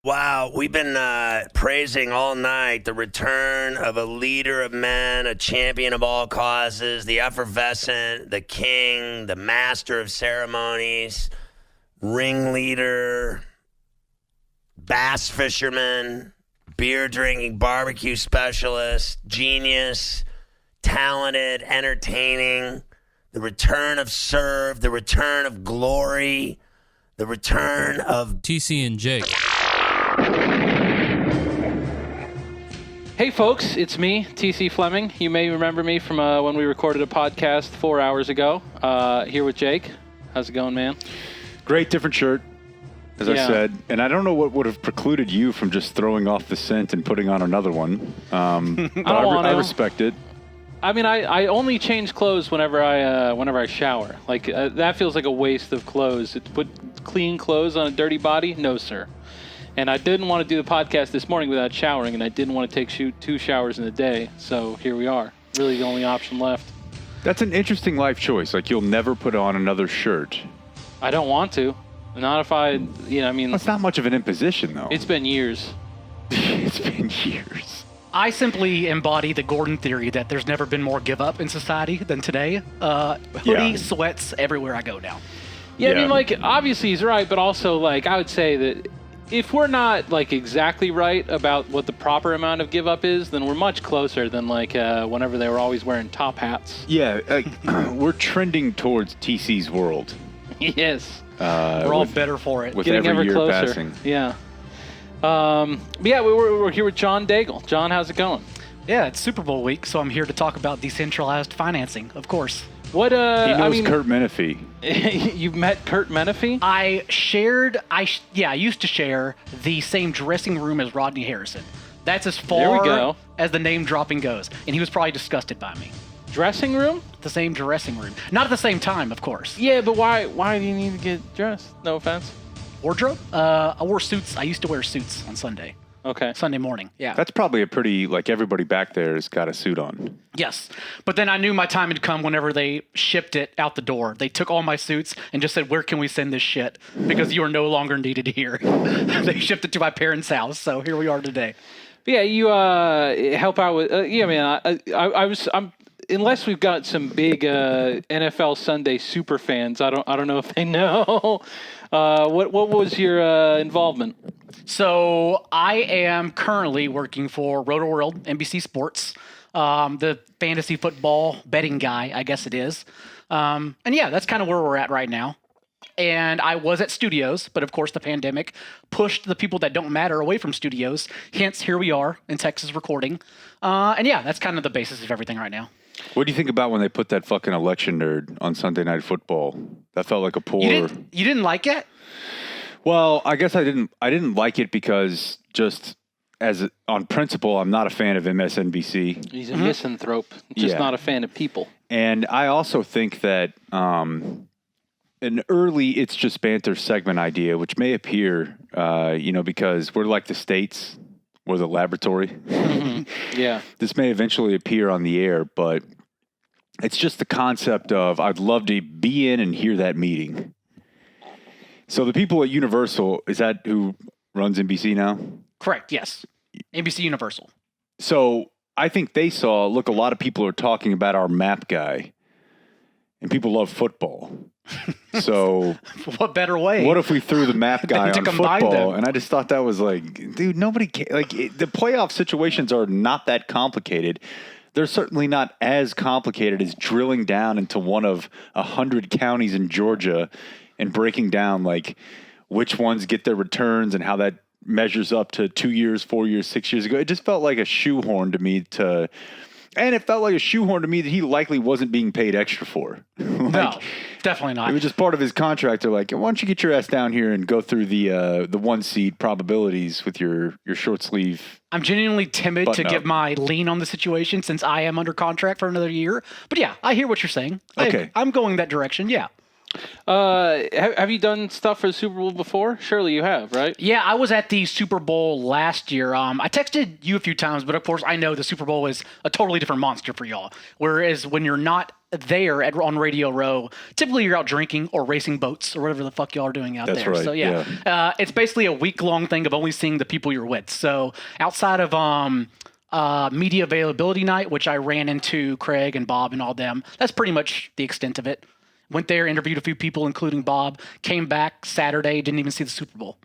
Wow, we've been praising all night the return of a leader of men, a champion of all causes, the effervescent, the king, the master of ceremonies, ringleader, bass fisherman, beer drinking, barbecue specialist, genius, talented, entertaining, the return of serve, the return of glory, the return of TC and Jake. Hey folks, it's me, TC Fleming. You may remember me from when we recorded a podcast 4 hours ago. Here with Jake. How's it going, man? Great, different shirt, as I said. And I don't know what would have precluded you from just throwing off the scent and putting on another one. But I respect it. I mean, I only change clothes whenever I shower. Like that feels like a waste of clothes. To put clean clothes on a dirty body? No, sir. And I didn't want to do the podcast this morning without showering, and I didn't want to take 2 showers in a day. So here we are. Really the only option left. That's an interesting life choice. Like, you'll never put on another shirt. I don't want to. Not if I, I mean... That's not much of an imposition, though. It's been years. It's been years. I simply embody the Gordon theory that there's never been more give up in society than today. Hoodie, sweats everywhere I go now. Yeah, I mean, like, obviously he's right, but also, like, I would say that if we're not, like, exactly right about what the proper amount of give up is, then we're much closer than, like, whenever they were always wearing top hats. Yeah, we're trending towards TC's world. Yes. We're all better for it. With Getting every ever year closer. passing. Yeah. We're here with John Daigle. John, how's it going? Yeah, it's Super Bowl week, so I'm here to talk about decentralized financing, of course. What, He knows Kurt Menefee. You've met Kurt Menefee? I used to share the same dressing room as Rodney Harrison. That's as far as the name dropping goes. And he was probably disgusted by me. Dressing room? The same dressing room. Not at the same time, of course. Yeah, but why do you need to get dressed? No offense. Wardrobe? I wore suits. I used to wear suits on Sunday. Okay. Sunday morning, yeah. That's probably a pretty, like, everybody back there has got a suit on. Yes. But then I knew my time had come whenever they shipped it out the door. They took all my suits and just said, where can we send this shit? Because you are no longer needed here. They shipped it to my parents' house, so here we are today. But yeah, you help out with, I'm unless we've got some big NFL Sunday super fans, I don't know if they know. What was your involvement? So I am currently working for Roto-World, NBC Sports, the fantasy football betting guy, I guess it is. And yeah, that's kind of where we're at right now. And I was at studios, but of course the pandemic pushed the people that don't matter away from studios. Hence, here we are in Texas recording. And yeah, that's kind of the basis of everything right now. What do you think about when they put that fucking election nerd on Sunday Night Football? That felt like a poor... You didn't like it? Well, I guess I didn't like it because just on principle, I'm not a fan of MSNBC. He's a misanthrope, just not a fan of people. And I also think that an early It's Just Banter segment idea, which may appear, because we're like the states, we're the laboratory. Yeah. This may eventually appear on the air, but it's just the concept of I'd love to be in and hear that meeting. So the people at Universal, is that who runs NBC now? Correct, yes. NBC Universal. So I think they saw, look, a lot of people are talking about our map guy, and people love football. So what better way? What if we threw the map guy on football? Them. And I just thought that was like, dude, nobody the playoff situations are not that complicated. They're certainly not as complicated as drilling down into one of 100 counties in Georgia and breaking down like which ones get their returns and how that measures up to 2 years, 4 years, 6 years ago. It just felt like a shoehorn to me and it felt like a shoehorn to me that he likely wasn't being paid extra for. No, definitely not. It was just part of his contract. They're like, why don't you get your ass down here and go through the one seed probabilities with your short sleeve. I'm genuinely timid to give my lean on the situation since I am under contract for another year. But yeah, I hear what you're saying. Okay. I'm going that direction, yeah. Have you done stuff for the Super Bowl before? Surely you have, right? Yeah, I was at the Super Bowl last year. I texted you a few times, but of course I know the Super Bowl is a totally different monster for y'all. Whereas when you're not there on Radio Row, typically you're out drinking or racing boats or whatever the fuck y'all are doing out That's there. right, So yeah, it's basically a week-long thing of only seeing the people you're with. So outside of media availability night, which I ran into Craig and Bob and all them, that's pretty much the extent of it. Went there, interviewed a few people, including Bob. Came back Saturday, didn't even see the Super Bowl.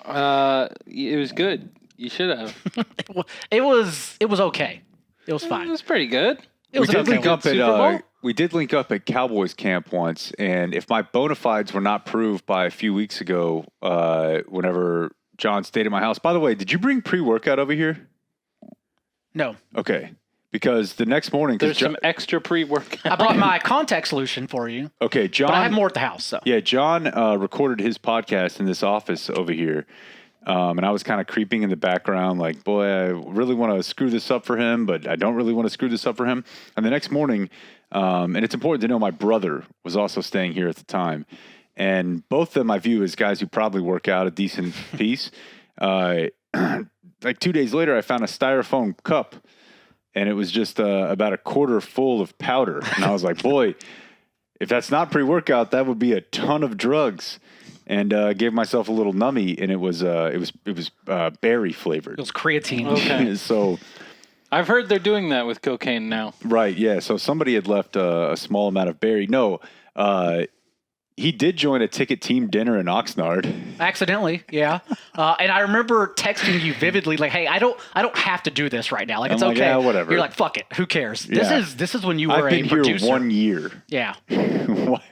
It was good. You should have. It was okay. It was It fine. was pretty good. It was We did okay. link up Super Bowl? at we did link up at Cowboys camp once, and if my bona fides were not proved by a few weeks ago, whenever John stayed at my house. By the way, did you bring pre-workout over here? No, Okay, because the next morning, There's some extra pre-workout. I brought my contact solution for you, okay, John. but I have more at the house. So Yeah, John recorded his podcast in this office over here. And I was kind of creeping in the background like, boy, I really want to screw this up for him, but I don't really want to screw this up for him. And the next morning, and it's important to know my brother was also staying here at the time. And both of them I view as guys who probably work out a decent piece. Like 2 days later, I found a styrofoam cup, and it was just about a quarter full of powder. And I was like, boy, if that's not pre-workout, that would be a ton of drugs. And gave myself a little numbie, and it was berry flavored. it was creatine. Okay. So I've heard they're doing that with cocaine now. right, yeah. So somebody had left a small amount of berry. No, he did join a ticket team dinner in Oxnard. Accidentally, yeah. And I remember texting you vividly, like, "Hey, I don't have to do this right now. Like, it's I'm like, okay. yeah, whatever. You're like, "Fuck it. Who cares? Yeah. This is when you were I've been a here producer." 1 year. Yeah.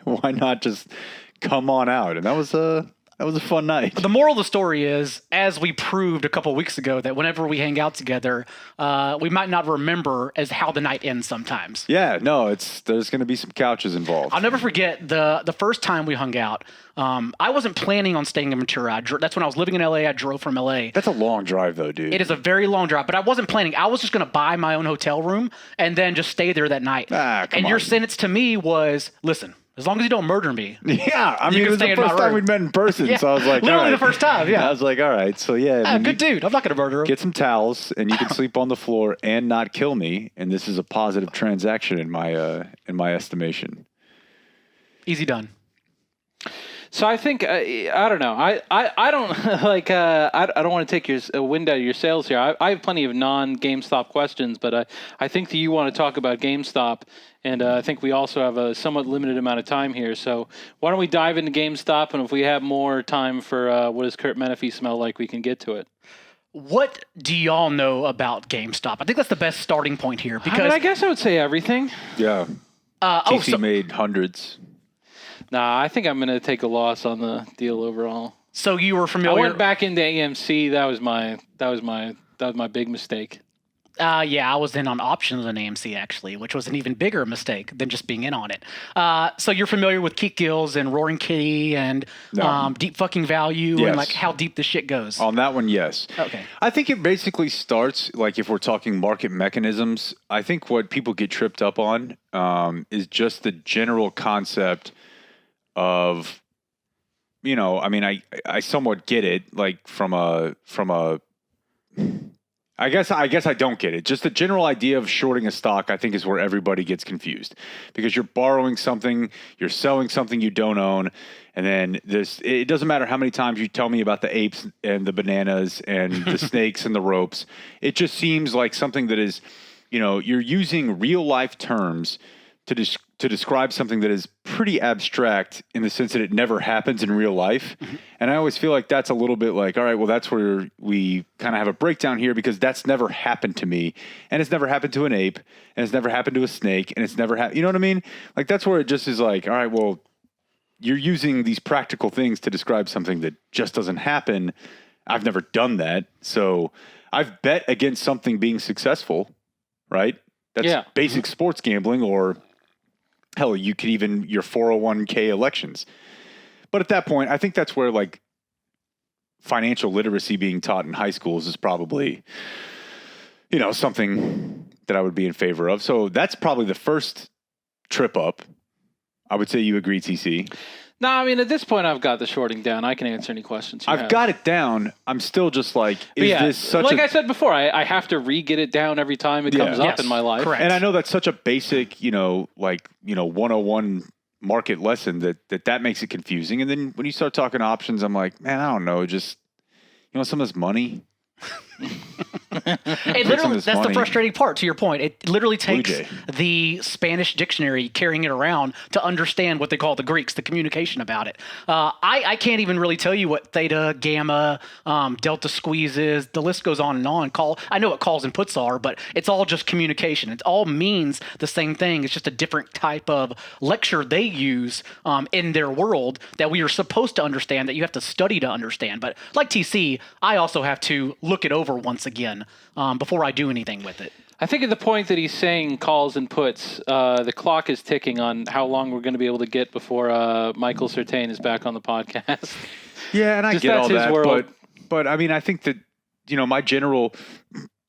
Why not just come on out? And that was a fun night. The moral of the story is, as we proved a couple weeks ago, that whenever we hang out together, we might not remember as how the night ends sometimes. Yeah, no, there's going to be some couches involved. I'll never forget the first time we hung out. I wasn't planning on staying in Ventura. That's when I was living in LA. I drove from LA. That's a long drive, though, dude. It is a very long drive, but I wasn't planning. I was just going to buy my own hotel room and then just stay there that night. Come and your on. sentence to me was, listen, as long as you don't murder me. Yeah, I mean, can it was stay the in my first time room. we'd met in person, Yeah, so I was like, literally all right. the first time, yeah. I was like, all right, so yeah, I mean, Good dude. I'm not going to murder him. get some towels, and you can sleep on the floor and not kill me, and this is a positive transaction in my estimation. Easy done. So I think I don't know. I don't like I don't want to take your wind out of your sails here. I have plenty of non-GameStop questions, but I think that you want to talk about GameStop, and I think we also have a somewhat limited amount of time here. So why don't we dive into GameStop, and if we have more time for what does Kurt Menefee smell like, we can get to it. What do y'all know about GameStop? I think that's the best starting point here because I guess I would say everything. Yeah, TC made hundreds. Nah, I think I'm going to take a loss on the deal overall. so you were I familiar. went back into AMC. That was my big mistake. Yeah, I was in on options on AMC actually, which was an even bigger mistake than just being in on it. So you're familiar with Keith Gills and Roaring Kitty and Deep Fucking Value Yes. and like how deep the shit goes. On that one, yes. Okay. I think it basically starts, like if we're talking market mechanisms, I think what people get tripped up on is just the general concept of, I mean, I somewhat get it, like from a I guess I don't get it. Just the general idea of shorting a stock, I think, is where everybody gets confused because you're borrowing something, you're selling something you don't own, and then it doesn't matter how many times you tell me about the apes and the bananas and the snakes and the ropes. It just seems like something that is, you're using real life terms to describe something that is pretty abstract in the sense that it never happens in real life. Mm-hmm. And I always feel like that's a little bit like, all right, well, that's where we kind of have a breakdown here because that's never happened to me. And it's never happened to an ape. And it's never happened to a snake. And it's never happened. You know what I mean? Like, that's where it just is like, all right, well, you're using these practical things to describe something that just doesn't happen. I've never done that. So I've bet against something being successful, right? That's basic sports gambling, or hell, you could even your 401k elections. But at that point, I think that's where like financial literacy being taught in high schools is probably, something that I would be in favor of. So that's probably the first trip up. I would say you agree, TC. No, I mean, at this point, I've got the shorting down. I can answer any questions you have. I've got it down. I'm still just like, is this such like I said before, I have to re-get it down every time it comes up in my life. Correct. And I know that's such a basic, 101 market lesson that makes it confusing. And then when you start talking options, I'm like, man, I don't know. Just, some of this money. It literally, that's the frustrating part, to your point. It literally takes the Spanish dictionary, carrying it around to understand what they call the Greeks, the communication about it. I can't even really tell you what theta, gamma, delta squeeze is. The list goes on and on. I know what calls and puts are, but it's all just communication. It all means the same thing. It's just a different type of lecture they use in their world that we are supposed to understand, that you have to study to understand. But like TC, I also have to look it over once again before I do anything with it. I think at the point that he's saying calls and puts, the clock is ticking on how long we're going to be able to get before Michael Surtain is back on the podcast. Yeah, and I get all that, world. but I mean, I think that my general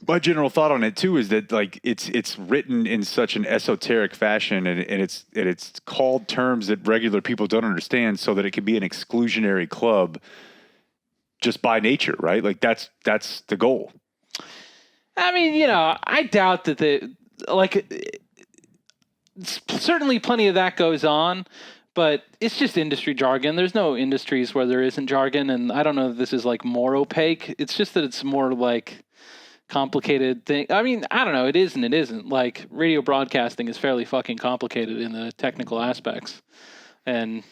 thought on it too is that like it's written in such an esoteric fashion, and it's called terms that regular people don't understand, so that it can be an exclusionary club just by nature, right? Like that's the goal. I mean, I doubt that certainly plenty of that goes on, but it's just industry jargon. There's no industries where there isn't jargon, and I don't know if this is like more opaque. It's just that it's more like complicated thing. I mean, I don't know. It is and it isn't. Like radio broadcasting is fairly fucking complicated in the technical aspects. And,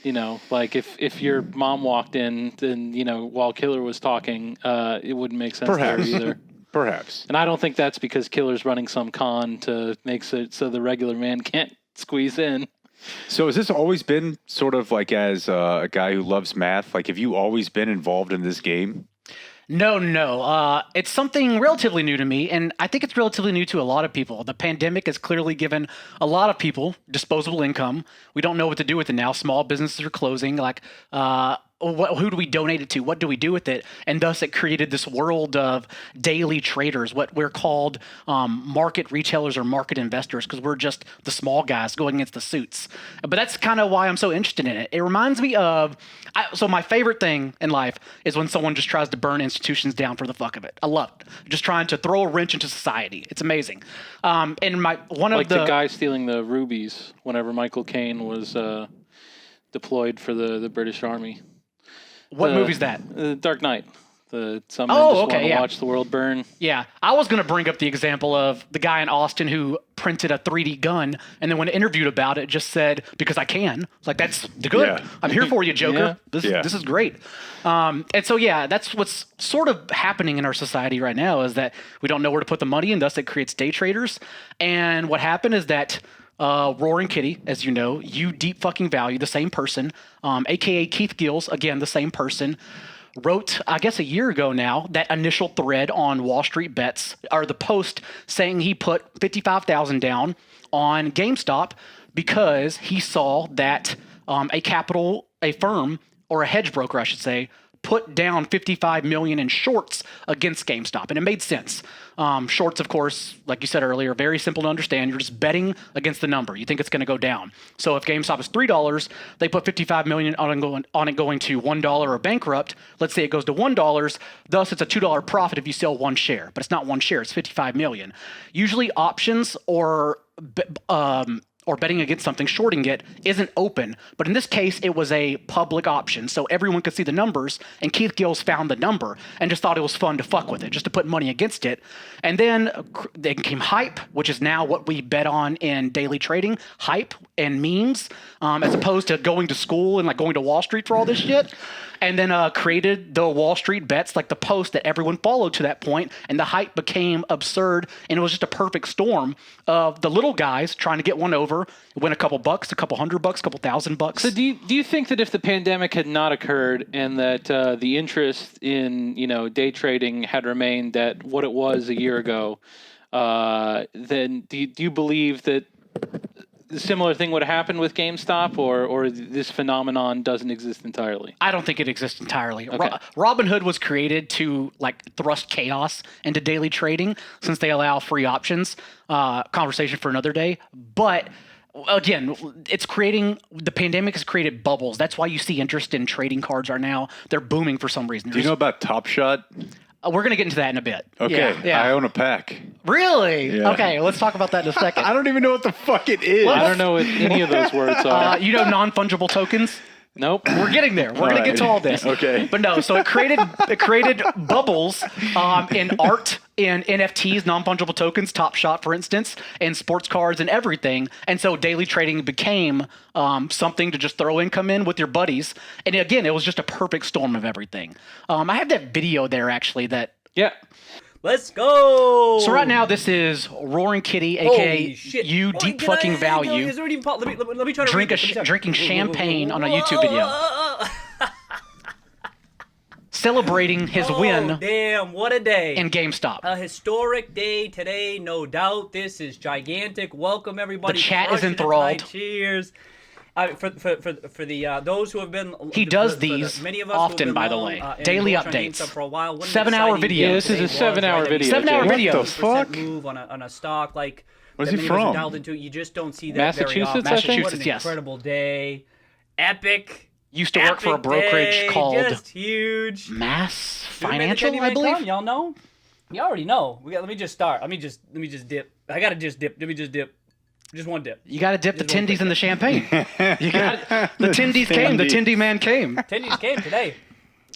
like if your mom walked in, then, while Killer was talking, it wouldn't make sense there either. Perhaps. And I don't think that's because Killer's running some con to make it so the regular man can't squeeze in. So has this always been sort of like, as a guy who loves math, like have you always been involved in this game? No. It's something relatively new to me, and I think it's relatively new to a lot of people. The pandemic has clearly given a lot of people disposable income. We don't know what to do with it now. Small businesses are closing. Like, who do we donate it to? What do we do with it? And thus it created this world of daily traders, what we're called market retailers or market investors, because we're just the small guys going against the suits. But that's kind of why I'm so interested in it. It reminds me of, so my favorite thing in life is when someone just tries to burn institutions down for the fuck of it. I love it. Just trying to throw a wrench into society. It's amazing. And the guy stealing the rubies whenever Michael Caine was deployed for the British Army. What movie's that? Dark Knight. Some men just want to watch the world burn. Yeah. I was going to bring up the example of the guy in Austin who printed a 3D gun, and then when interviewed about it, just said, because I can. Like, that's good. Yeah. I'm here for you, Joker. This is great. And so, that's what's sort of happening in our society right now, is that we don't know where to put the money, and thus it creates day traders. And what happened is that Roaring Kitty, as you know, you deep fucking value, the same person, aka Keith Gills, again, the same person, wrote, I guess a year ago now, that initial thread on Wall Street Bets, or the post saying he put $55,000 down on GameStop because he saw that a firm, or a hedge broker, I should say, put down $55 million in shorts against GameStop, and it made sense. Shorts, of course, like you said earlier, very simple to understand. You're just betting against the number. You think it's going to go down. So if GameStop is $3, they put $55 million on it going to $1 or bankrupt. Let's say it goes to $1. Thus, it's a $2 profit if you sell one share. But it's not one share. It's $55 million. Usually options or betting against something, shorting it, isn't open. But in this case, it was a public option, so everyone could see the numbers, and Keith Gills found the number and just thought it was fun to fuck with it, just to put money against it. And then came hype, which is now what we bet on in daily trading, hype and memes, as opposed to going to school and like going to Wall Street for all this shit. And then created the Wall Street Bets, like the post that everyone followed to that point, and the hype became absurd, and it was just a perfect storm of the little guys trying to get one over, win a couple bucks, a couple $100, a couple $1,000. So do you think that if the pandemic had not occurred and that the interest in day trading had remained at what it was a year ago, then do you believe that a similar thing would happen with GameStop, or this phenomenon doesn't exist entirely? I don't think it exists entirely. Okay. Robinhood was created to thrust chaos into daily trading, since they allow free options. Conversation for another day. But Again, the pandemic has created bubbles. That's why you see interest in trading cards right now. They're booming for some reason. Do you know about Top Shot? We're going to get into that in a bit. Okay, Yeah. I own a pack. Really? Yeah. Okay, let's talk about that in a second. I don't even know what the fuck it is. I don't know what any of those words are. You know non-fungible tokens? Nope. We're getting there. We're going to get to all this. Okay. But no, so it created bubbles in art, in NFTs, non-fungible tokens, Top Shot, for instance, and sports cards and everything. And so daily trading became something to just throw income in with your buddies. And again, it was just a perfect storm of everything. I have that video there, actually, that... Yeah. Let's go. So right now, this is Roaring Kitty, Holy a.k.a. shit. you What? deep Did fucking I- value. Is there even let me try to read this. Let me try. Drinking champagne on a YouTube video. Celebrating his win Damn, what a day. in GameStop. A historic day today, no doubt. This is gigantic. Welcome everybody. The chat is Crushing it enthralled. tonight. Cheers. For the those who have been He does for the these many of us who have often, been by the long, way. in Daily Ultra updates. GameStop for a while. What an 7-hour exciting video. day This is a was, 7-hour right? video, 7-hour Jay. video. What the fuck? Move on a stock like Where's that he many of us have from? delved into. You just don't see that very Massachusetts, often. I think? What an Massachusetts, yes. incredible day. Epic. Used to work for a Epic brokerage day, called just huge. Mass Who made the Financial, Candy I Man believe. Come? Y'all know? You already know. Let me just start. Let me just dip. I gotta just dip. Let me just dip. Just one dip. You got to dip the Just one tindies in the champagne. You got the tindies Tindy. came. The Tindy Man came. Tendies came today.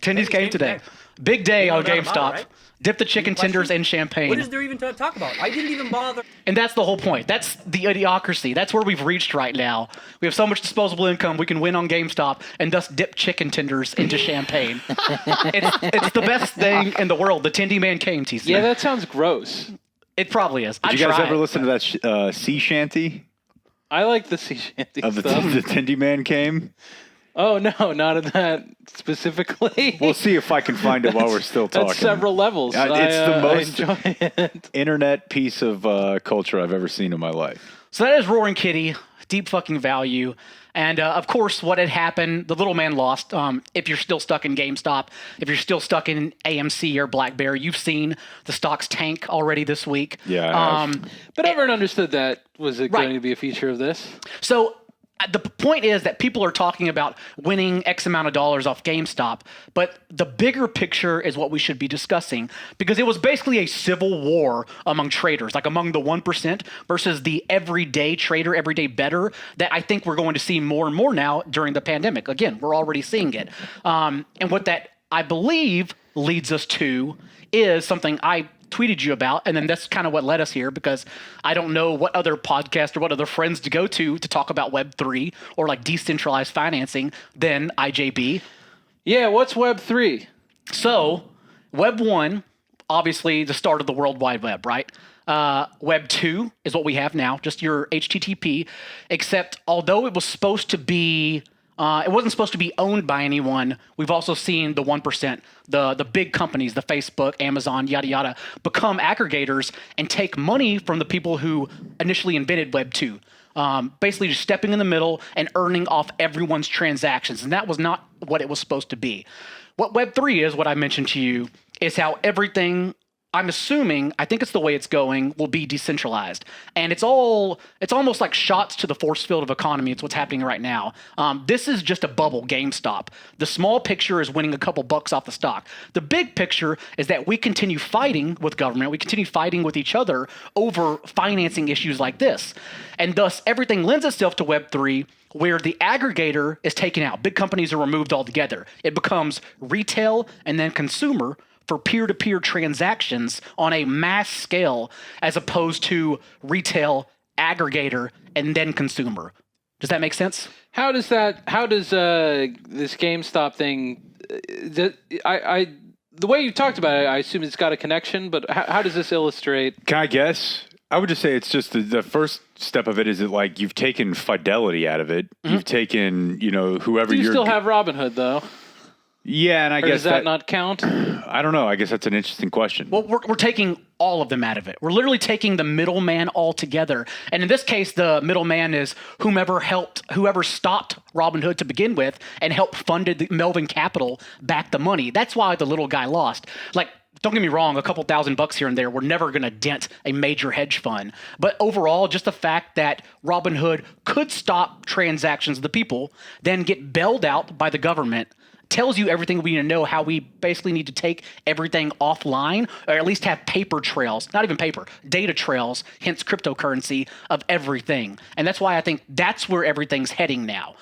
Tindies came today. today. Big day No on doubt about GameStop. it, right? Dip the chicken Question? tenders in What champagne. is there even to talk about? I didn't even bother. And that's the whole point. That's the idiocracy. That's where we've reached right now. We have so much disposable income, we can win on GameStop and thus dip chicken tenders into champagne. It's the best thing in the world. The Tindy Man came, TC. Yeah, that sounds gross. It probably is. Did you guys ever listen to that sea shanty I like the sea shanty of the stuff. Tindy Man came? Oh, no, not in that specifically. We'll see if I can find it while we're still talking. That's several levels. It's the most I enjoy it. internet piece of culture I've ever seen in my life. So that is Roaring Kitty, deep fucking value. And of course, what had happened, the little man lost. If you're still stuck in GameStop, if you're still stuck in AMC or BlackBerry, you've seen the stocks tank already this week. Yeah, I have. But everyone understood that. Was it Right. going to be a feature of this? So the point is that people are talking about winning X amount of dollars off GameStop, but the bigger picture is what we should be discussing because it was basically a civil war among traders, like among the 1% versus the everyday trader, everyday bettor that I think we're going to see more and more now during the pandemic. Again, we're already seeing it. And what that I believe leads us to is something I tweeted you about, and then that's kind of what led us here because I don't know what other podcast or what other friends to go to talk about Web3 or like decentralized financing than IJB. Yeah, what's Web 3? So Web 1, obviously the start of the World Wide Web, right? Web 2 is what we have now, just your HTTP, except although it was supposed to be it wasn't supposed to be owned by anyone. We've also seen the 1%, the big companies, the Facebook, Amazon, yada, yada, become aggregators and take money from the people who initially invented Web 2. Basically just stepping in the middle and earning off everyone's transactions. And that was not what it was supposed to be. What Web 3 is, what I mentioned to you, is how everything, I'm assuming, I think it's the way it's going, will be decentralized. And it's almost like shots to the force field of economy. It's what's happening right now. This is just a bubble, GameStop. The small picture is winning a couple bucks off the stock. The big picture is that we continue fighting with government. We continue fighting with each other over financing issues like this. And thus, everything lends itself to Web3, where the aggregator is taken out. Big companies are removed altogether. It becomes retail and then consumer for peer-to-peer transactions on a mass scale as opposed to retail, aggregator, and then consumer. Does that make sense? How does this GameStop thing, the way you talked about it, I assume it's got a connection, but how does this illustrate? Can I guess? I would just say it's just the first step of it is that like you've taken fidelity out of it. You've taken, whoever Do you you're. still have Robinhood, though? Yeah, and I Or guess does that not count? I don't know. I guess that's an interesting question. Well, we're taking all of them out of it. We're literally taking the middleman altogether. And in this case, the middleman is whoever stopped Robinhood to begin with and helped funded the Melvin Capital back the money. That's why the little guy lost. Like, don't get me wrong, a couple $1,000 here and there, we're never going to dent a major hedge fund. But overall, just the fact that Robinhood could stop transactions of the people, then get bailed out by the government, tells you everything we need to know, how we basically need to take everything offline, or at least have paper trails, not even paper, data trails, hence cryptocurrency of everything. And that's why I think that's where everything's heading now.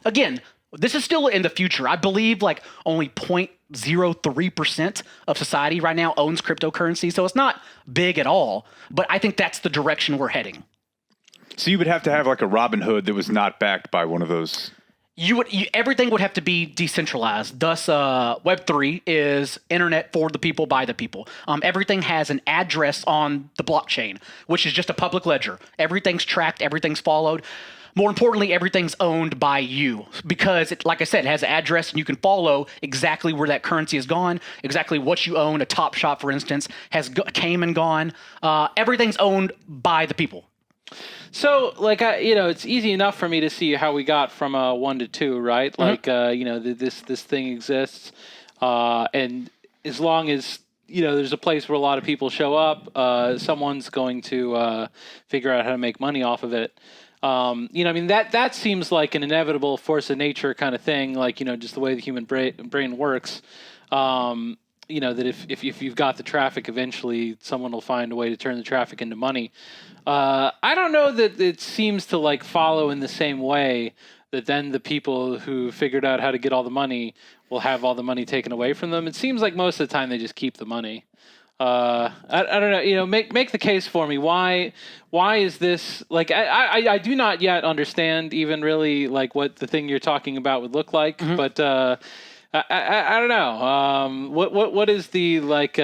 Again, this is still in the future. I believe like only 0.03% of society right now owns cryptocurrency. So it's not big at all, but I think that's the direction we're heading. So you would have to have like a Robinhood that was not backed by one of those. Everything would have to be decentralized. Thus, Web3 is internet for the people, by the people. Everything has an address on the blockchain, which is just a public ledger. Everything's tracked, everything's followed. More importantly, everything's owned by you because, like I said, it has an address and you can follow exactly where that currency has gone, exactly what you own. A Top Shot, for instance, came and gone. Everything's owned by the people. So, like, it's easy enough for me to see how we got from 1 to 2, right? Mm-hmm. Like, this thing exists, and as long as there's a place where a lot of people show up, someone's going to figure out how to make money off of it. That seems like an inevitable force of nature kind of thing, like, just the way the human brain works. That if you've got the traffic, eventually someone will find a way to turn the traffic into money. I don't know that it seems to like follow in the same way that then the people who figured out how to get all the money will have all the money taken away from them. It seems like most of the time they just keep the money. I don't know, make the case for me. Why is this like, I do not yet understand even really like what the thing you're talking about would look like, mm-hmm. But, I don't know. What is the like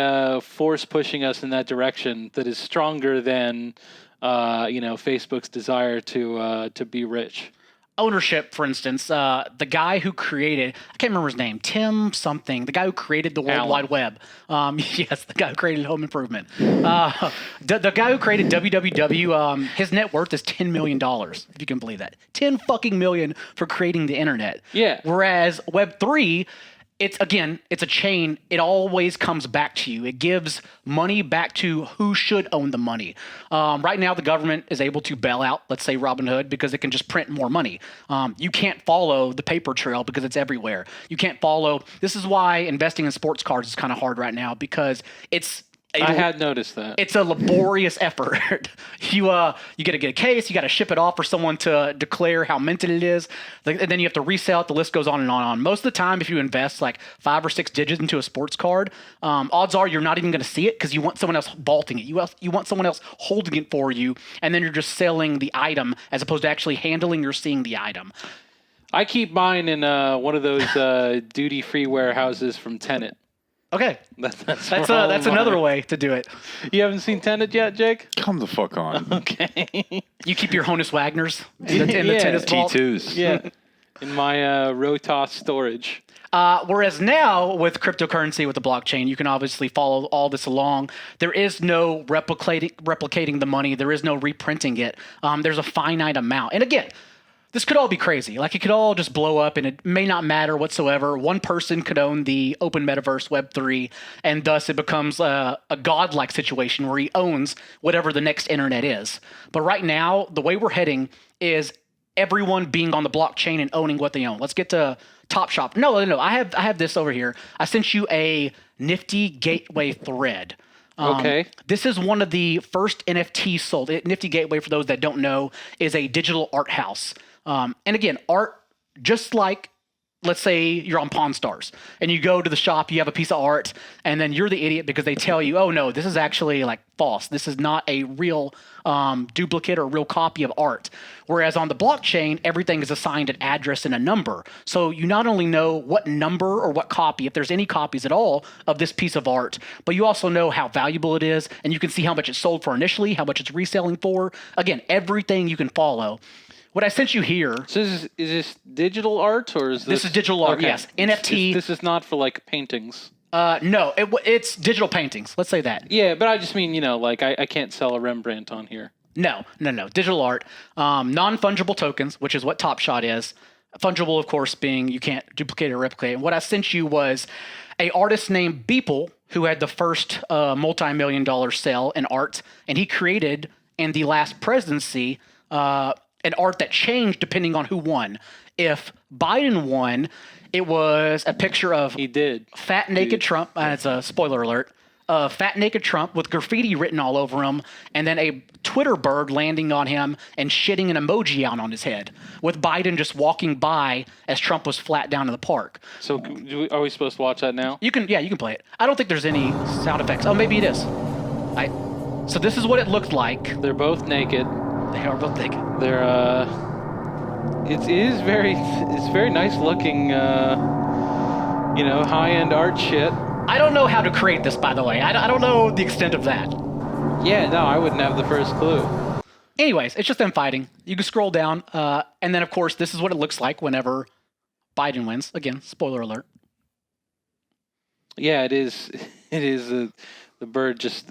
force pushing us in that direction that is stronger than Facebook's desire to be rich? Ownership, for instance, the guy who created, I can't remember his name, Tim something, the guy who created the World Wide Web. Yes, the guy who created Home Improvement. The guy who created www, his net worth is $10 million, if you can believe that. 10 fucking million for creating the internet. Yeah. Whereas Web3, it's a chain. It always comes back to you. It gives money back to who should own the money. Right now, the government is able to bail out, let's say Robinhood, because it can just print more money. You can't follow the paper trail because it's everywhere. You can't follow. This is why investing in sports cards is kind of hard right now because I had noticed that. It's a laborious effort. You got to get a case, you got to ship it off for someone to declare how minted it is, and then you have to resell it. The list goes on and on and on. Most of the time, if you invest like 5 or 6 digits into a sports card, odds are you're not even going to see it because you want someone else vaulting it. You want someone else holding it for you, and then you're just selling the item as opposed to actually handling or seeing the item. I keep mine in one of those duty-free warehouses from Tenet. Okay, that's another way to do it. You haven't seen Tenet yet, Jake? Come the fuck on. Okay. You keep your Honus Wagners in the tennis vault? T2s. Yeah, in my Rotos storage. Whereas now with cryptocurrency, with the blockchain, you can obviously follow all this along. There is no replicating the money. There is no reprinting it. There's a finite amount. And again, this could all be crazy. Like, it could all just blow up, and it may not matter whatsoever. One person could own the open metaverse Web3, and thus it becomes a godlike situation where he owns whatever the next internet is. But right now, the way we're heading is everyone being on the blockchain and owning what they own. Let's get to Top Shop. No. I have this over here. I sent you a Nifty Gateway thread. Okay. This is one of the first NFTs sold. Nifty Gateway, for those that don't know, is a digital art house. And again, art, just like, let's say you're on Pawn Stars and you go to the shop, you have a piece of art, and then you're the idiot because they tell you, oh no, this is actually like false. This is not a real duplicate or real copy of art. Whereas on the blockchain, everything is assigned an address and a number. So you not only know what number or what copy, if there's any copies at all of this piece of art, but you also know how valuable it is, and you can see how much it's sold for initially, how much it's reselling for. Again, everything you can follow. What I sent you here. So is this digital art or is this? This is digital art, okay. Yes. NFT. This is not for like paintings. No, it's digital paintings. Let's say that. Yeah, but I just mean, like I can't sell a Rembrandt on here. No. Digital art. Non-fungible tokens, which is what Top Shot is. Fungible, of course, being you can't duplicate or replicate. And what I sent you was a artist named Beeple who had the first multi-million-dollar sale in art, and he created in the last presidency an art that changed depending on who won. If Biden won, it was a picture of He did. fat naked Trump. It's a spoiler alert. Fat naked Trump with graffiti written all over him, and then a Twitter bird landing on him and shitting an emoji out on his head, with Biden just walking by as Trump was flat down in the park. So are we supposed to watch that now? You can play it. I don't think there's any sound effects. Oh, maybe it is. So this is what it looked like. They're both naked. They are both naked. They're it's very nice looking high end art shit. I don't know how to create this, by the way. I don't know the extent of that. Yeah, no, I wouldn't have the first clue. Anyways, it's just them fighting. You can scroll down, and then of course this is what it looks like whenever Biden wins. Again, spoiler alert. Yeah, it is. It is the bird just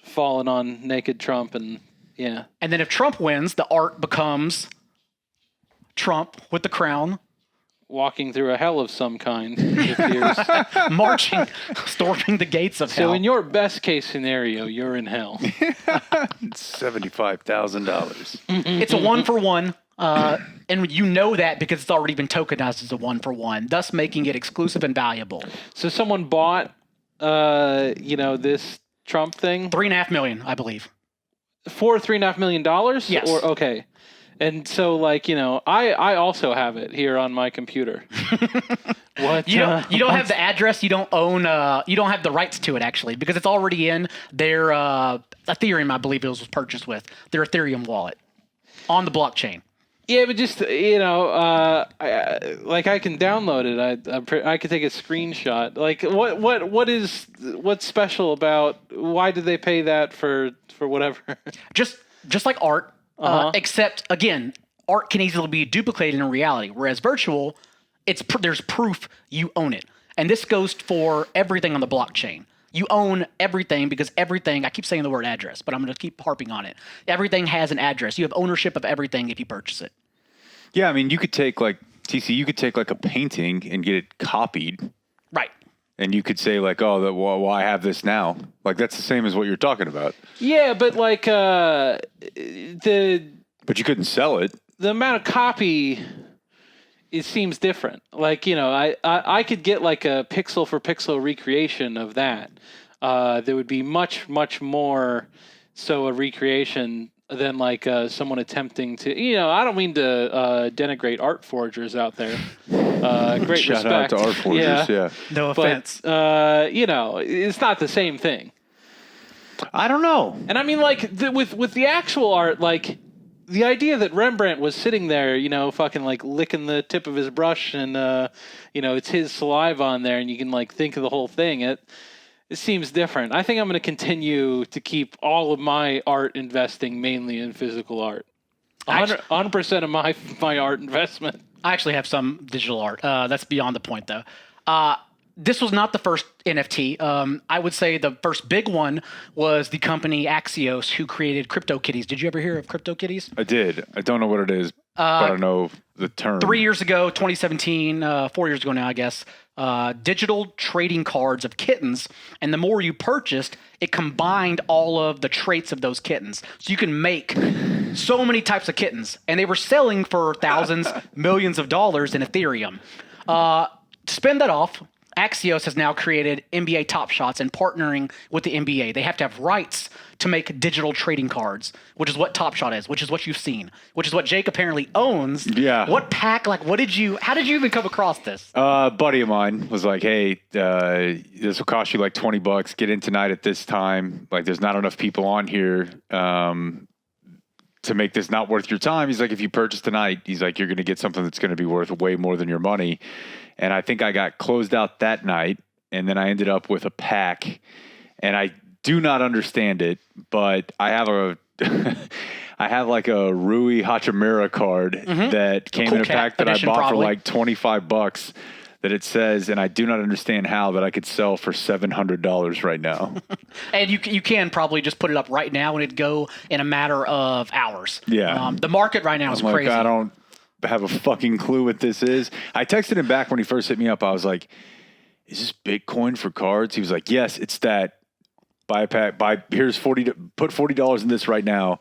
falling on naked Trump, and yeah. And then if Trump wins, the art becomes Trump with the crown, Walking through a hell of some kind, it appears. marching, storming the gates of hell. So in your best case scenario, you're in hell. $75,000. It's a 1-for-1, and you know that because it's already been tokenized as a 1-for-1, thus making it exclusive and valuable. So someone bought, this Trump thing $3.5 million, I believe. for $3.5 million. Yes. Or okay. And so, I also have it here on my computer. What? You don't have the address. You don't own. You don't have the rights to it actually because it's already in their Ethereum. I believe it was purchased with their Ethereum wallet on the blockchain. Yeah, but just I can download it. I could take a screenshot. Like, what's special about? Why did they pay that for whatever? Just like art. Except, again, art can easily be duplicated in reality, whereas virtual, there's proof you own it. And this goes for everything on the blockchain. You own everything because everything, I keep saying the word address, but I'm going to keep harping on it. Everything has an address. You have ownership of everything if you purchase it. Yeah, I mean, you could take a painting and get it copied. Right. And you could say well, I have this now. Like, that's the same as what you're talking about. Yeah, but But you couldn't sell it. the amount of copy, it seems different. I could get like a pixel for pixel recreation of that. There would be much, much more so a recreation than someone attempting to, I don't mean to denigrate art forgers out there. Great Shout respect. out to art forgers, yeah. No offense. But, it's not the same thing. I don't know. And I mean, with the actual art, the idea that Rembrandt was sitting there, fucking licking the tip of his brush and, it's his saliva on there and you can think of the whole thing. It seems different. I think I'm going to continue to keep all of my art investing mainly in physical art. 100% of my art investment. I actually have some digital art. That's beyond the point, though. This was not the first NFT. I would say the first big one was the company Axios, who created CryptoKitties. Did you ever hear of CryptoKitties? I did. I don't know what it is, but I know the term. 3 years ago, 2017, 4 years ago now, I guess, digital trading cards of kittens. And the more you purchased, it combined all of the traits of those kittens. So you can make so many types of kittens. And they were selling for thousands, millions of dollars in Ethereum. To spin that off, Axios has now created NBA Top Shots and partnering with the NBA. They have to have rights to make digital trading cards, which is what Top Shot is, which is what you've seen, which is what Jake apparently owns. Yeah. What pack, how did you even come across this? A buddy of mine was like, hey, this will cost you $20. Get in tonight at this time. There's not enough people on here to make this not worth your time. He's like, if you purchase tonight, he's like, you're going to get something that's going to be worth way more than your money. And I think I got closed out that night, and then I ended up with a pack, and I do not understand it, but I have a Rui Hachimura card that came cool in a pack that I edition, bought probably. for $25 that it says, and I do not understand how, that I could sell for $700 right now. And you can probably just put it up right now, and it'd go in a matter of hours. Yeah. The market right now is crazy. I don't have a fucking clue what this is. I texted him back when he first hit me up. I was like, is this Bitcoin for cards? He was like, yes, it's that. Buy a pack. Here's put $40 in this right now.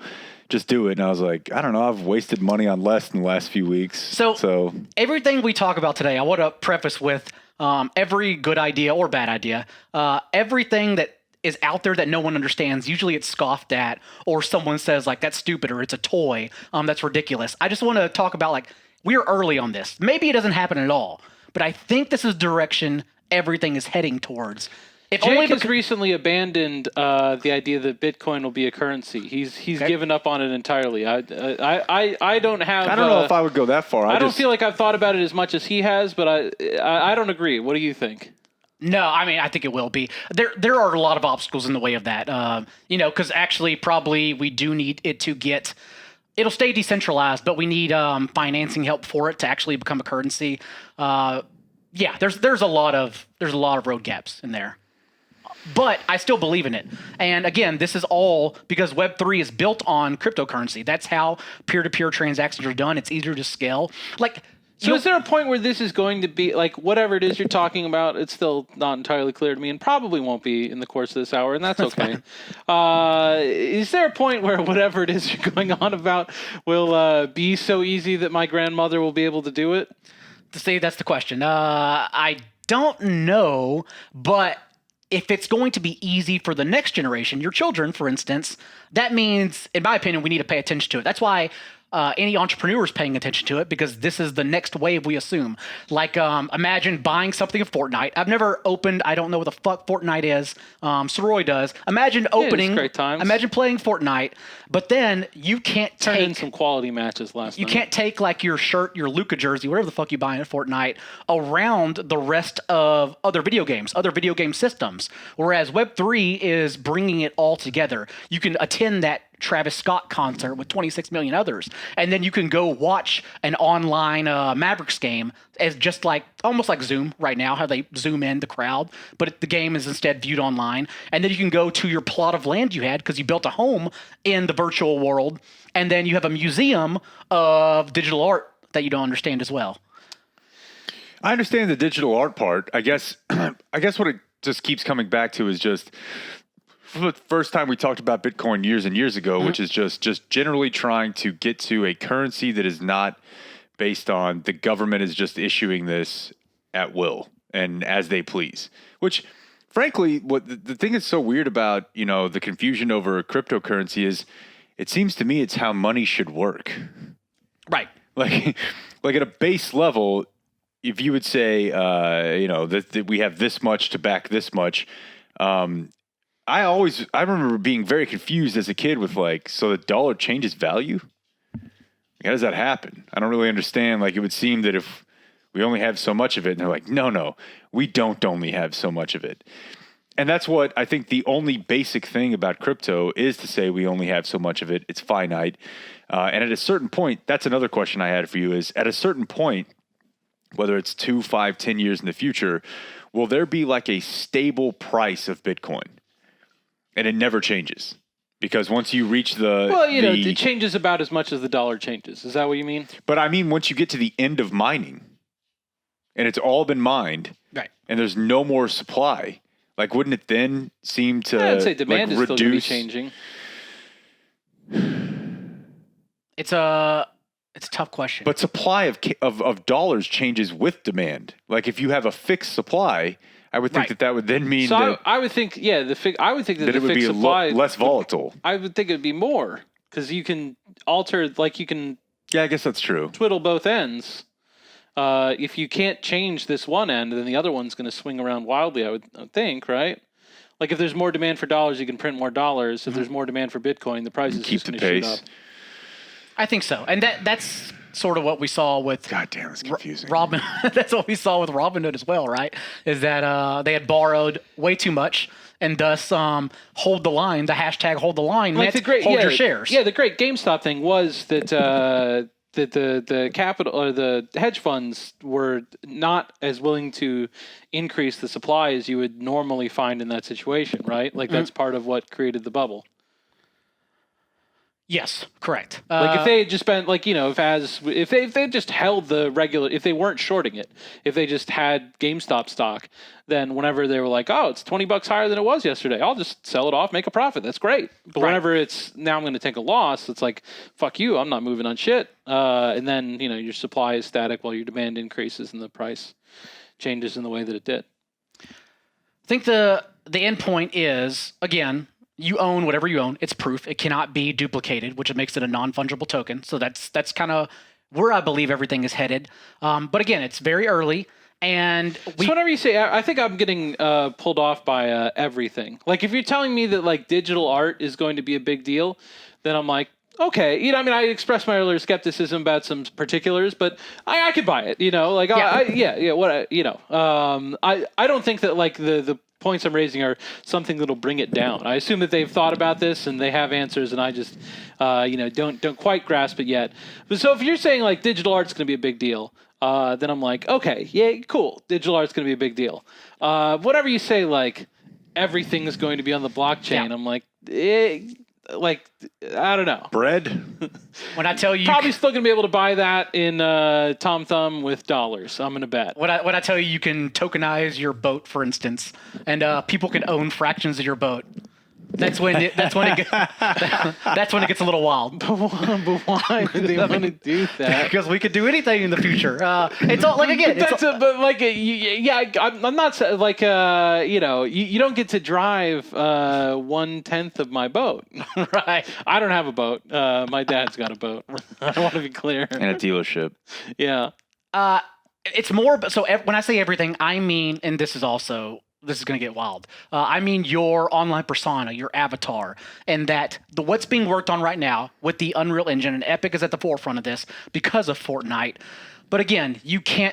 Just do it. And I was like, I don't know. I've wasted money on less in the last few weeks. So everything we talk about today, I want to preface with every good idea or bad idea, everything that is out there that no one understands. Usually it's scoffed at, or someone says like, that's stupid, or it's a toy. That's ridiculous. I just want to talk about like, we're early on this. Maybe it doesn't happen at all, but I think this is direction everything is heading towards. Jake has recently abandoned the idea that Bitcoin will be a currency. He's given up on it entirely. I don't have. I don't know if I would go that far. I don't feel like I've thought about it as much as he has, but I don't agree. What do you think? No, I mean, I think it will be. There are a lot of obstacles in the way of that. Because actually probably we do need it to get. It'll stay decentralized, but we need financing help for it to actually become a currency. There's a lot of road gaps in there. But I still believe in it. And again, this is all because Web3 is built on cryptocurrency. That's how peer-to-peer transactions are done. It's easier to scale. So is there a point where this is going to be, like, whatever it is you're talking about, it's still not entirely clear to me and probably won't be in the course of this hour, and that's okay. Is there a point where whatever it is you're going on about will be so easy that my grandmother will be able to do it? See, that's the question. I don't know, but if it's going to be easy for the next generation, your children, for instance, that means, in my opinion, we need to pay attention to it. That's why any entrepreneur is paying attention to it, because this is the next wave, we assume. Like, imagine buying something of Fortnite. I've never opened, I don't know what the fuck Fortnite is. Soroy does. Imagine opening, great times. Imagine playing Fortnite, but then you can't Turned in some quality matches last night. You can't take like your shirt, your Luka jersey, whatever the fuck you buy in Fortnite, around the rest of other video games, other video game systems. Whereas Web3 is bringing it all together. You can attend that Travis Scott concert with 26 million others, and then you can go watch an online Mavericks game as just like almost like Zoom right now, how they zoom in the crowd, but the game is instead viewed online. And then you can go to your plot of land you had because you built a home in the virtual world, and then you have a museum of digital art that you don't understand as well. I understand the digital art part. I guess what it just keeps coming back to is just the first time we talked about Bitcoin years and years ago, which is just generally trying to get to a currency that is not based on the government is just issuing this at will and as they please. Which, frankly, what the thing that's so weird about, the confusion over cryptocurrency is, it seems to me it's how money should work. Right. Like at a base level, if you would say, that we have this much to back this much, I remember being very confused as a kid with so the dollar changes value? How does that happen? I don't really understand. It would seem that if we only have so much of it, and they're like, no, we don't only have so much of it. And that's what I think the only basic thing about crypto is, to say we only have so much of it. It's finite. And at a certain point, that's another question I had for you, is at a certain point, whether it's 2, 5, 10 years in the future, will there be a stable price of Bitcoin? And it never changes, because once you reach it changes about as much as the dollar changes. Is that what you mean? But I mean, once you get to the end of mining, and it's all been mined, right, and there's no more supply, wouldn't it then seem to I'd say demand is reduce? Still going to be changing. It's a tough question. But supply of dollars changes with demand. If you have a fixed supply, I would think that would then mean that. I would think, I would think that it would be supply less volatile. I would think it would be more, because you can alter, you can. Yeah, I guess that's true. Twiddle both ends. If you can't change this one end, then the other one's going to swing around wildly, I would think, right? If there's more demand for dollars, you can print more dollars. If there's more demand for Bitcoin, the price is just going to shoot up. I think so. And that's sort of what we saw with... God damn, it's confusing. That's what we saw with Robinhood as well, right? Is that they had borrowed way too much, and thus hold the line, the hashtag hold the line, meant hold your shares. Yeah, the great GameStop thing was that... that the capital or the hedge funds were not as willing to increase the supply as you would normally find in that situation, right? That's part of what created the bubble. Yes, correct. Like if they had just been like, if they just held the regular, if they weren't shorting it, if they just had GameStop stock, then whenever they were like, oh, it's $20 higher than it was yesterday, I'll just sell it off, make a profit. That's great. But whenever it's now I'm going to take a loss, it's like, fuck you, I'm not moving on shit. And then your supply is static while your demand increases and the price changes in the way that it did. I think the end point is, again, you own whatever you own. It's proof. It cannot be duplicated, which makes it a non-fungible token. So that's kind of where I believe everything is headed. But again, it's very early. And so whenever you say, I think I'm getting pulled off by everything. Like if you're telling me that like digital art is going to be a big deal, then I'm like, okay. I expressed my earlier skepticism about some particulars, but I could buy it. I don't think that like the points I'm raising are something that'll bring it down. I assume that they've thought about this and they have answers, and I just don't quite grasp it yet. But so if you're saying like digital art's going to be a big deal, then I'm like, okay, yeah, cool. Digital art's going to be a big deal. Whatever you say, like everything is going to be on the blockchain. I'm like, I don't know. Bread? When I tell you, probably still going to be able to buy that in Tom Thumb with dollars. I'm going to bet. When I tell you can tokenize your boat, for instance, and people can own fractions of your boat. That's when it gets a little wild. But why would they want to do that? Because we could do anything in the future. It's all like again. I'm not like you don't get to drive 1/10 of my boat, right? I don't have a boat. My dad's got a boat. I want to be clear. And a dealership. Yeah. It's more. So when I say everything, I mean, and this is going to get wild. I mean your online persona, your avatar, and that what's being worked on right now with the Unreal Engine, and Epic is at the forefront of this because of Fortnite. But again,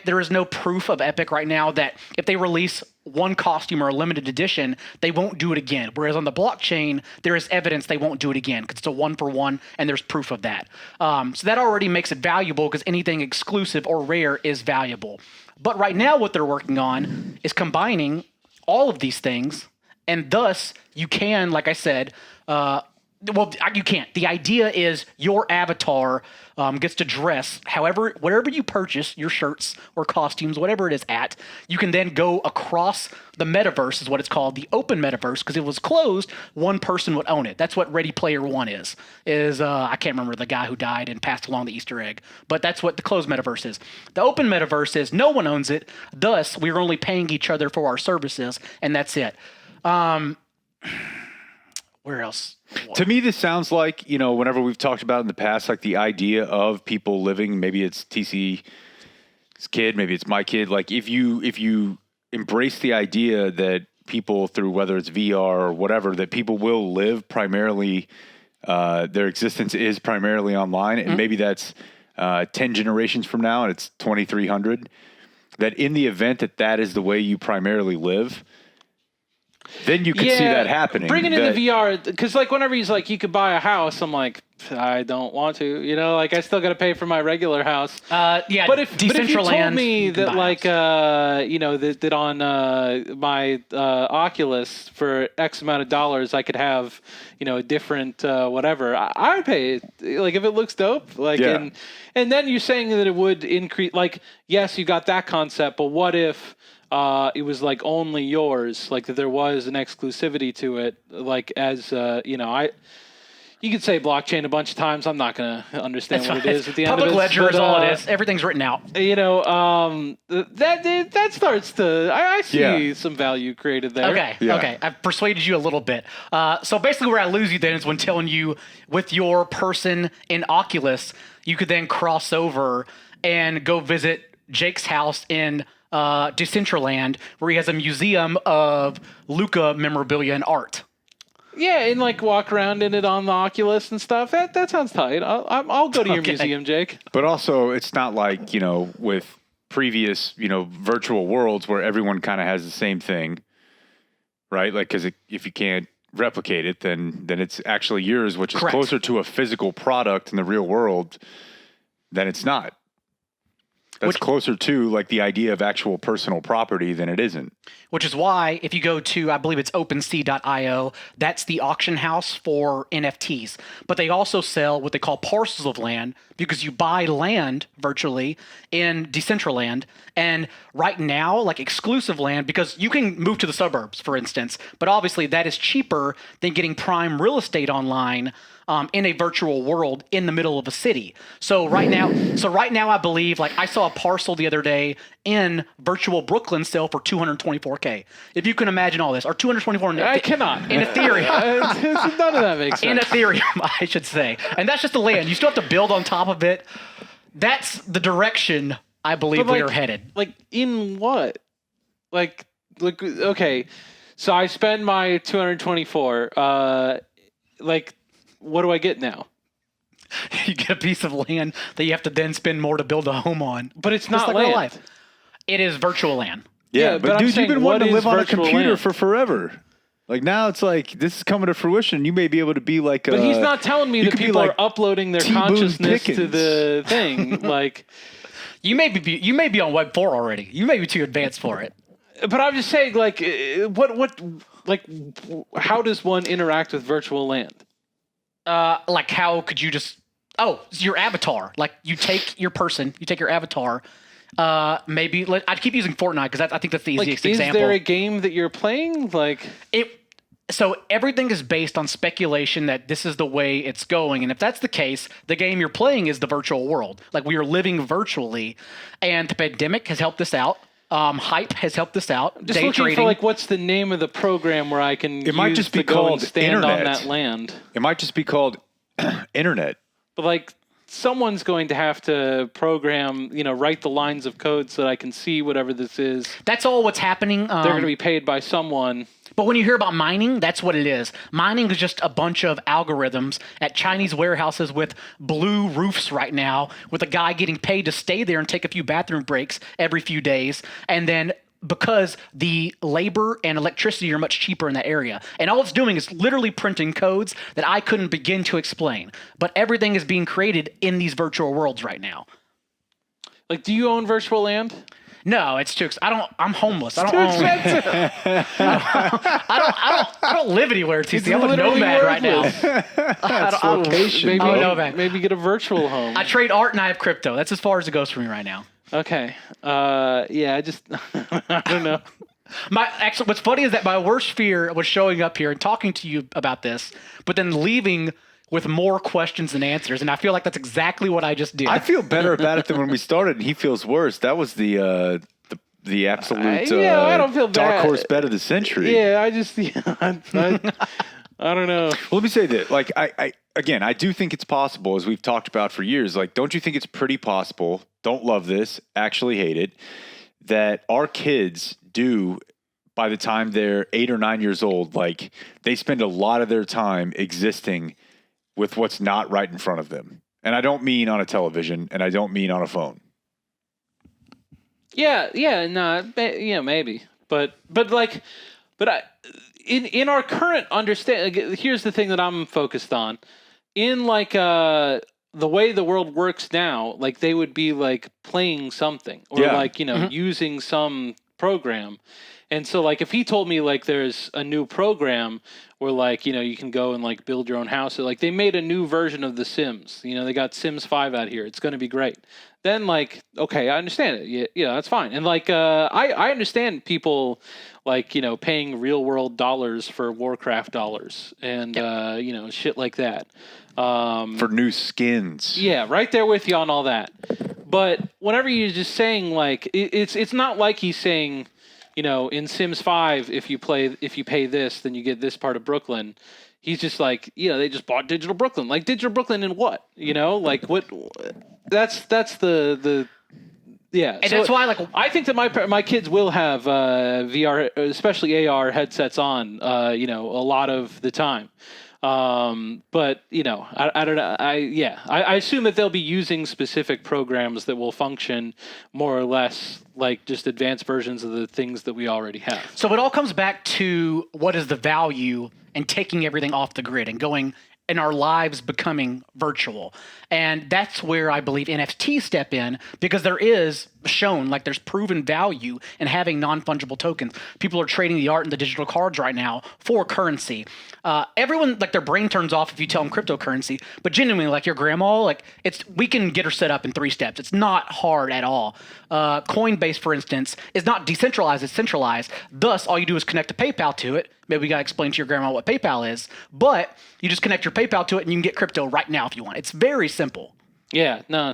there is no proof of Epic right now that if they release one costume or a limited edition, they won't do it again. Whereas on the blockchain, there is evidence they won't do it again because it's a 1-for-1 and there's proof of that. So that already makes it valuable because anything exclusive or rare is valuable. But right now what they're working on is combining all of these things, and thus you can, like I said, you can't. The idea is your avatar gets to dress whatever you purchase, your shirts or costumes, whatever it is at, you can then go across the metaverse is what it's called, the open metaverse, because if it was closed, one person would own it. That's what Ready Player One is I can't remember the guy who died and passed along the Easter egg, but that's what the closed metaverse is. The open metaverse is no one owns it, thus we're only paying each other for our services, and that's it. Where else? To me, this sounds like, whenever we've talked about in the past, like the idea of people living, maybe it's TC's kid, maybe it's my kid. Like if you embrace the idea that people through, whether it's VR or whatever, that people will live primarily, their existence is primarily online. And maybe that's 10 generations from now and it's 2300, that in the event that is the way you primarily live, then you can see that happening. Bringing in the VR, because like whenever he's like, you could buy a house, I'm like, I don't want to. Like I still got to pay for my regular house. But if you told me that like that on my Oculus for X amount of dollars I could have a different whatever, I would pay it. Like if it looks dope. Like and then you're saying that it would increase. Like yes, you got that concept, but what if it was like only yours, like that there was an exclusivity to it, like as you could say blockchain a bunch of times. I'm not going to understand what it is at the end of it. Public ledger is all it is. Everything's written out. That starts to, I see some value created there. Okay. I've persuaded you a little bit. So basically where I lose you then is when telling you with your person in Oculus, you could then cross over and go visit Jake's house in Decentraland, where he has a museum of Luca memorabilia and art. Yeah, and like walk around in it on the Oculus and stuff. That sounds tight. I'll go to your museum, Jake. But also, it's not like with previous virtual worlds where everyone kind of has the same thing, right? Like because if you can't replicate it, then it's actually yours, which is closer to a physical product in the real world than it's not. That's closer to like the idea of actual personal property than it isn't. Which is why if you go to, I believe it's OpenSea.io, that's the auction house for NFTs. But they also sell what they call parcels of land because you buy land virtually in Decentraland. And right now, like exclusive land, because you can move to the suburbs, for instance, but obviously that is cheaper than getting prime real estate online in a virtual world in the middle of a city. So right now, I believe, like I saw a parcel the other day in virtual Brooklyn sell for $224K. If you can imagine all this, or 224. I cannot. In Ethereum. None of that makes sense. In Ethereum, I should say. And that's just the land. You still have to build on top of it. That's the direction I believe we are headed. Like in what? Like okay. So I spend my 224. What do I get now? You get a piece of land that you have to then spend more to build a home on. But it's Just not like land. real life. It is virtual land. Yeah, but I'm dude, saying, you've been what wanting to is live on a virtual computer land? for forever. Like now it's like this is coming to fruition. You may be able to be like But he's not telling me you that could be people like are uploading their T. Boone consciousness to Pickens. the thing. Like, You may be on Web 4 already. You may be too advanced for it. but I'm just saying, like, how does one interact with virtual land? Like how could you just it's your avatar. Like you take your avatar. I'd keep using Fortnite because I think that's the Like, easiest is example. there a game that you're playing? Like, So everything is based on speculation that this is the way it's going. And if that's the case, the game you're playing is the virtual world. Like we are living virtually. And the pandemic has helped us out. Hype has helped us out. just Day looking trading. for like, what's the name of the program where I can? It might use just be to go and called stand on internet. that land. It might just be called internet. But like, someone's going to have to program, write the lines of code so that I can see whatever this is. That's all what's happening. They're going to be paid by someone. But when you hear about mining, that's what it is. Mining is just a bunch of algorithms at Chinese warehouses with blue roofs right now, with a guy getting paid to stay there and take a few bathroom breaks every few days. And then because the labor and electricity are much cheaper in that area. And all it's doing is literally printing codes that I couldn't begin to explain. But everything is being created in these virtual worlds right now. Like, do you own virtual land? No, it's too. I'm homeless. I don't Too own. expensive. I don't live anywhere, TC. I'm a literally nomad right now. That's location. Maybe, I'm a nomad. maybe get a virtual home. I trade art and I have crypto. That's as far as it goes for me right now. Okay. Yeah, I just, I don't know. What's funny is that my worst fear was showing up here and talking to you about this, but then leaving with more questions than answers, and I feel like that's exactly what I just did. I feel better about it than when we started, and he feels worse. That was the absolute I don't feel dark bad. horse bet of the century. Yeah, I just, I don't know. Well, let me say that. Like, I do think it's possible, as we've talked about for years. Like, don't you think it's pretty possible? Don't love this, actually hate it. That our kids do, by the time they're 8 or 9 years old, like they spend a lot of their time existing with what's not right in front of them. And I don't mean on a television, and I don't mean on a phone. Yeah, maybe. But in our current understanding, here's the thing that I'm focused on. In like the way the world works now, like they would be like playing something or like, using some program. And so like if he told me like there's a new program where like, you can go and like build your own house, or like they made a new version of The Sims, they got Sims 5 out here. It's going to be great. Then like, okay, I understand it. Yeah, that's fine. And like, I understand people like, paying real world dollars for Warcraft dollars and, shit like that. For new skins. Yeah, right there with you on all that. But whenever you're just saying like, it's not like he's saying, in Sims 5, if you pay this, then you get this part of Brooklyn. He's just like, they just bought Digital Brooklyn. Like Digital Brooklyn in what? Like what? That's the yeah. And so that's why, like, I think that my kids will have VR, especially AR headsets on. A lot of the time. But I don't know. I assume that they'll be using specific programs that will function more or less like just advanced versions of the things that we already have. So it all comes back to what is the value in taking everything off the grid and going and our lives becoming virtual. And that's where I believe NFTs step in, because there is shown, like there's proven value in having non-fungible tokens. People are trading the art and the digital cards right now for currency. Everyone, like their brain turns off if you tell them cryptocurrency, but genuinely, like your grandma, like we can get her set up in 3 steps. It's not hard at all. Coinbase, for instance, is not decentralized, it's centralized. Thus, all you do is connect a PayPal to it. Maybe we got to explain to your grandma what PayPal is, but you just connect your PayPal to it and you can get crypto right now if you want. It's very simple. Yeah, no,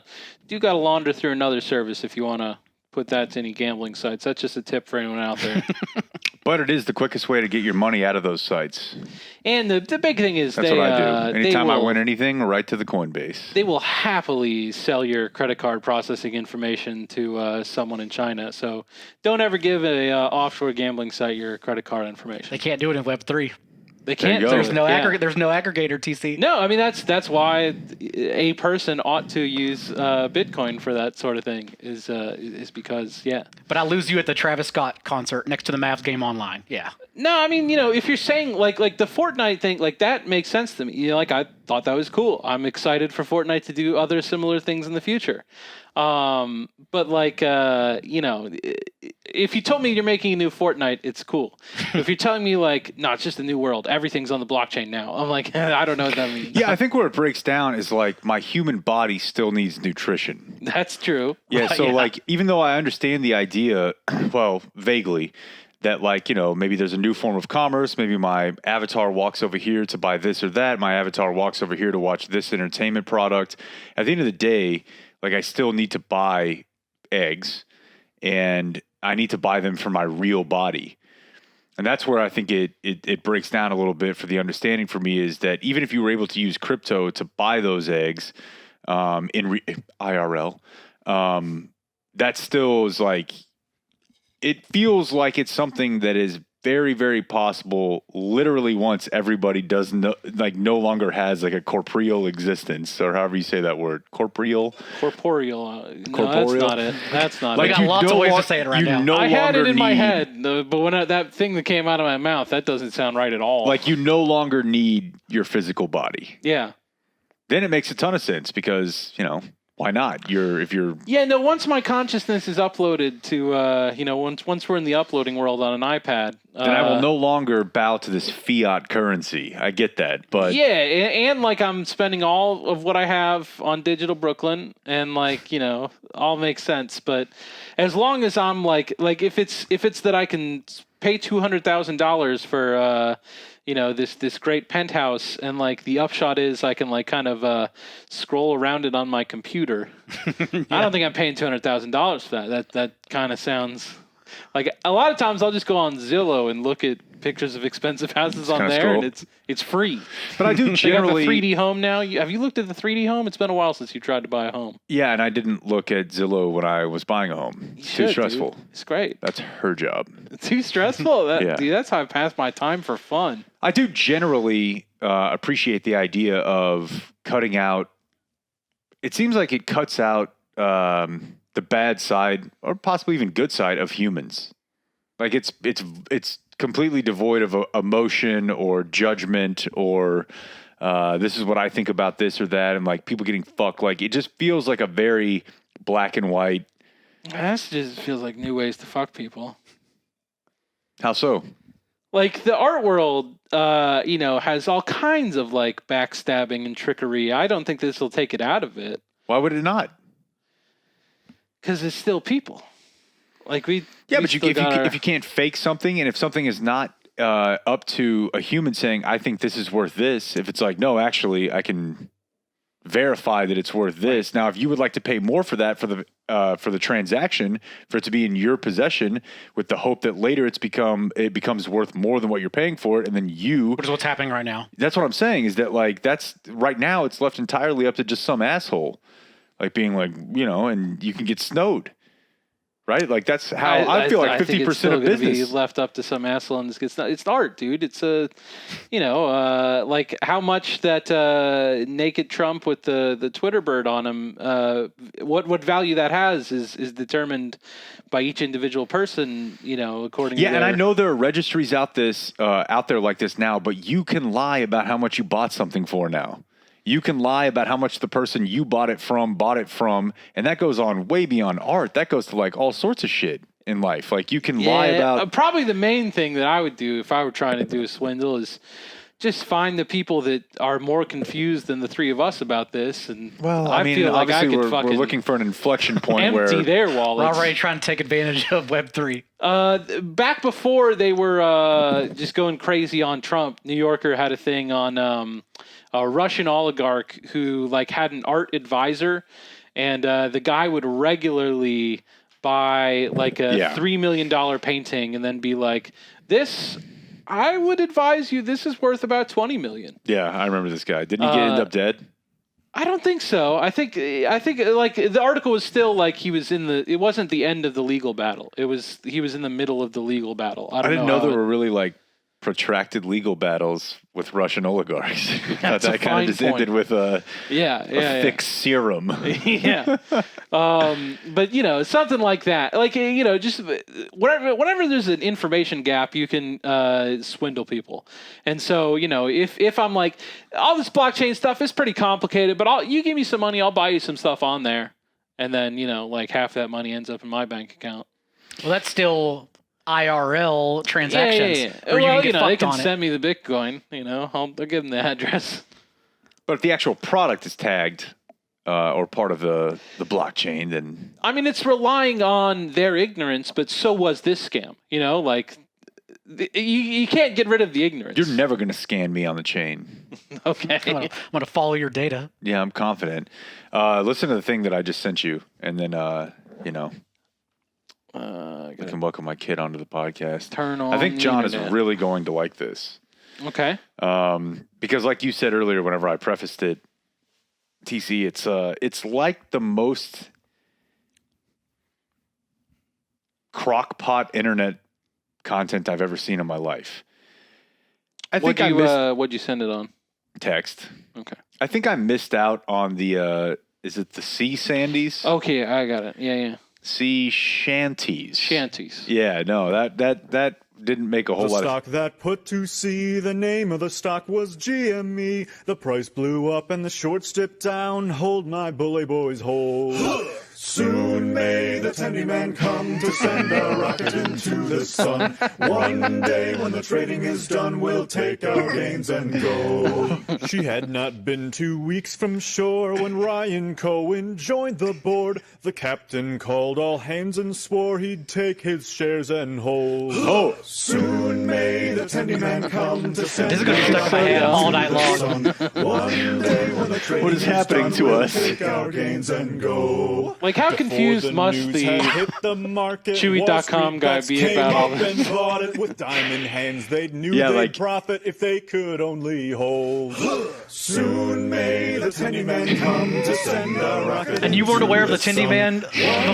you got to launder through another service if you want to put that to any gambling sites. That's just a tip for anyone out there. But it is the quickest way to get your money out of those sites. And the big thing is That's they, what I do. Anytime I will, win anything, right to the Coinbase. they will happily sell your credit card processing information to someone in China. So don't ever give a offshore gambling site your credit card information. They can't do it in Web3. They can't. go. do There's it, no yeah. there's no aggregator, TC. No, I mean that's why a person ought to use Bitcoin for that sort of thing is because But I lose you at the Travis Scott concert next to the Mavs game online. Yeah. No, I mean, if you're saying like the Fortnite thing, like that makes sense to me. Like I thought that was cool. I'm excited for Fortnite to do other similar things in the future. But like if you told me you're making a new Fortnite, it's cool. If you're telling me like, no, it's just a new world, everything's on the blockchain now, I'm like, I don't know what that means. Yeah, I think where it breaks down is like my human body still needs nutrition. That's true. Yeah, so like even though I understand the idea, well, vaguely, that like, maybe there's a new form of commerce, maybe my avatar walks over here to buy this or that, my avatar walks over here to watch this entertainment product. At the end of the day, like I still need to buy eggs and I need to buy them for my real body. And that's where I think it breaks down a little bit for the understanding for me is that even if you were able to use crypto to buy those eggs IRL, that still is like, it feels like it's something that is very, very possible literally once everybody no longer has like a corporeal existence, or however you say that word. Corporeal? Corporeal. No, Corporeal? that's not it. That's not We it. got lots of ways to say it right now. I had it in my need- head, but when that thing that came out of my mouth, that doesn't sound right at all. Like you no longer need your physical body. yeah. Then it makes a ton of sense because, why not? Yeah, no, once my consciousness is uploaded to, once we're in the uploading world on an iPad. Then I will no longer bow to this fiat currency. I get that, but Yeah, and like I'm spending all of what I have on Digital Brooklyn, and like, all makes sense. But as long as I'm like if it's that I can pay $200,000 for this great penthouse, and like the upshot is I can like kind of scroll around it on my computer. I don't think I'm paying $200,000 for that. That kind of sounds like a lot of times I'll just go on Zillow and look at pictures of expensive houses on there, cool. and it's free. But I do They have generally the 3D home now. Have you looked at the 3D home? It's been a while since you tried to buy a home. Yeah, and I didn't look at Zillow when I was buying a home. Too Should, stressful. dude. It's great. That's her job. Too stressful. Yeah. Dude, that's how I pass my time for fun. I do generally appreciate the idea of cutting out. It seems like it cuts out the bad side, or possibly even good side, of humans. Like it's completely devoid of emotion or judgment or this is what I think about this or that, and like people getting fucked. Like it just feels like a very black and white. That just feels like new ways to fuck people. How so? Like the art world, has all kinds of like backstabbing and trickery. I don't think this will take it out of it. Why would it not? Because it's still people. Like Yeah, but if you can't fake something, and if something is not up to a human saying, I think this is worth this, if it's like, no, actually, I can verify that it's worth this. Now, if you would like to pay more for that, for the transaction, for it to be in your possession, with the hope that later it becomes worth more than what you're paying for it, and then Which is what's happening right now. that's what I'm saying, is that like that's right now it's left entirely up to just some asshole, like being like, and you can get snowed. right? Like that's how I feel like 50% of business be left up to some asshole. And it's art, dude. It's like how much that naked Trump with the Twitter bird on him. What value that has is determined by each individual person. According to and I know there are registries out there like this now, but you can lie about how much you bought something for now. You can lie about how much the person you bought it from, and that goes on way beyond art. That goes to like all sorts of shit in life. Like you can lie about. Probably the main thing that I would do if I were trying to do a swindle is just find the people that are more confused than the three of us about this. And I feel like obviously we're looking for an inflection point empty where their wallets. We're already trying to take advantage of Web3. Back before they were just going crazy on Trump, New Yorker had a thing on a Russian oligarch who had an art advisor, and the guy would regularly buy a $3 million painting and then be like, this, I would advise you, this is worth about $20 million. Yeah, I remember this guy. Didn't he end up dead? I don't think so. I think the article was still he was it wasn't the end of the legal battle. He was in the middle of the legal battle. I didn't know there were really protracted legal battles with Russian oligarchs. That kind of just ended with a thick serum. Yeah. But something like that. Just whenever there's an information gap, you can swindle people. And so, if I'm like, all this blockchain stuff is pretty complicated, but you give me some money, I'll buy you some stuff on there. And then, half that money ends up in my bank account. Well, that's still IRL transactions. Yeah. They can send me the Bitcoin. I'll give them the address. But if the actual product is tagged or part of the blockchain, then it's relying on their ignorance. But so was this scam. You can't get rid of the ignorance. You're never going to scan me on the chain. Okay, I'm going to follow your data. Yeah, I'm confident. Listen to the thing that I just sent you, and then I can welcome my kid onto the podcast. Turn on. I think John is internet. really going to like this. Okay. Because like you said earlier, whenever I prefaced it, TC, it's like the most crockpot internet content I've ever seen in my life. What'd you send it on? Text. Okay. I think I missed out on the is it the sea sandies? Okay, I got it. Yeah. Sea shanties. Shanties. Yeah, no, that didn't make a whole lot of... The stock that put to sea, the name of the stock was GME. The price blew up and the shorts dipped down. Hold my bully boys, hold. Soon may the tendy man come to send a rocket into the sun. One day when the trading is done, we'll take our gains and go. She had not been 2 weeks from shore when Ryan Cohen joined the board. The captain called all hands and swore he'd take his shares and hold. Oh, soon may the tendy man come to send this is going to be stuck in my head all night long. One day when the trading what is happening done, to we'll us? take our gains and go. How confused must the Chewy.com guy be about all this? And bought it with diamond hands. They knew they'd profit if they could only hold. Soon may the Tindy Man come to send a rocket. And you weren't aware of the Tindy Man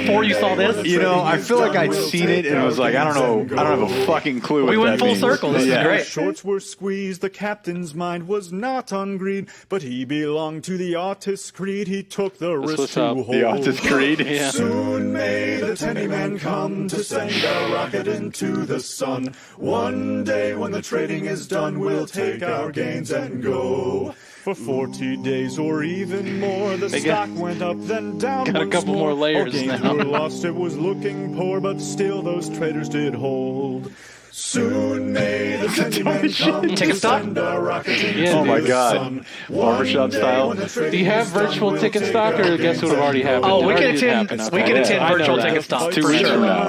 before you saw this? I feel like I'd seen it and it was like, I don't have a fucking clue what we went that full means. circle. This is great. Shorts were squeezed. The captain's mind was not on greed, but he belonged to the artist's creed. He took the risk to hold. The artist's creed? Yeah. Soon may the Tenny Man come to send a rocket into the sun. One day when the trading is done, we'll take our gains and go. For 40 days or even more, the stock went up, then down. Got a couple more layers gains now. were lost, it was looking poor, but still those traders did hold. Soon may the Tenny Man come to send a rocket into Yeah, oh my the God. sun. Barbershop style. Do you have virtual ticket stock, or guess what would have already happened? Oh, we It can already attend. happened. We can Okay. attend I know virtual that. ticket stock. 2 weeks from now.